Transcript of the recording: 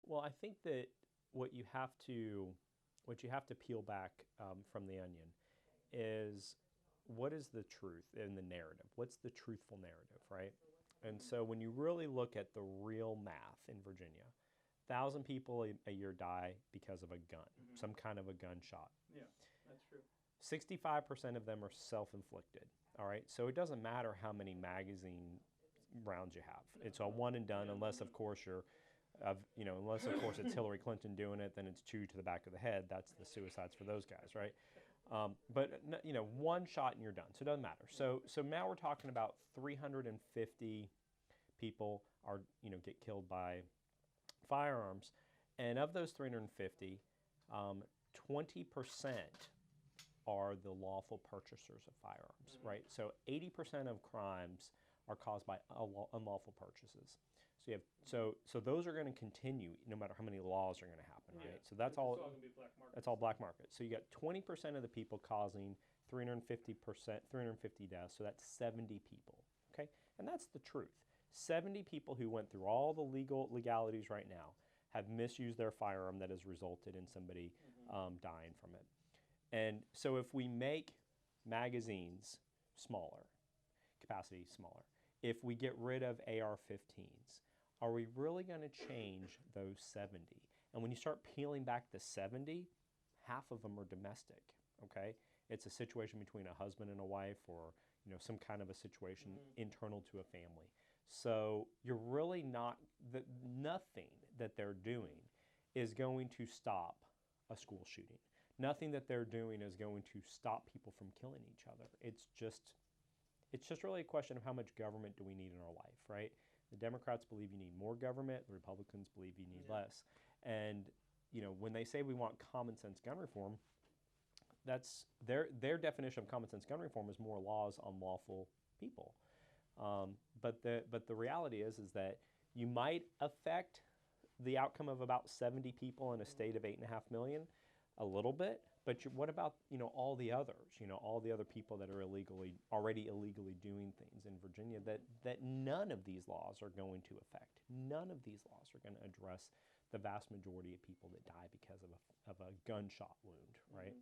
Well, I think that what you have to what you have to peel back from the onion is what is the truth in the narrative? What's the truthful narrative, right? And so when you really look at the real math in Virginia, 1,000 people a year die because of a gun, some kind of a gunshot. Yeah, that's true. 65% of them are self-inflicted. All right, so it doesn't matter how many magazine rounds you have. It's a one and done, unless of course unless of course it's Hillary Clinton doing it, then it's two to the back of the head. That's the suicides for those guys, right? But one shot and you're done. So it doesn't matter. So now we're talking about 350 people get killed by firearms, and of those 350, 20% are the lawful purchasers of firearms, right? So 80% of crimes are caused by unlawful purchases. So you have so those are going to continue no matter how many laws are going to happen, right? Yeah. So that's all. It's all going to be black market. That's all black market. So you got 20% of the people causing 350 deaths. So that's 70 people. Okay, and that's the truth. 70 people who went through all the legalities right now have misused their firearm that has resulted in somebody dying from it. And so if we make magazines smaller, capacity smaller, if we get rid of AR-15s, are we really going to change those 70? And when you start peeling back the 70, half of them are domestic, okay? It's a situation between a husband and a wife, or some kind of a situation internal to a family. So you're really nothing that they're doing is going to stop a school shooting. Nothing that they're doing is going to stop people from killing each other. It's just really a question of how much government do we need in our life, right? The Democrats believe you need more government. The Republicans believe you need less. And when they say we want common sense gun reform, that's their definition of common sense gun reform is more laws on lawful people. But the reality is that you might affect the outcome of about 70 people in a state of 8.5 million a little bit, but what about all the others? All the other people that are already illegally doing things in Virginia that none of these laws are going to affect. None of these laws are going to address the vast majority of people that die because of a gunshot wound, right?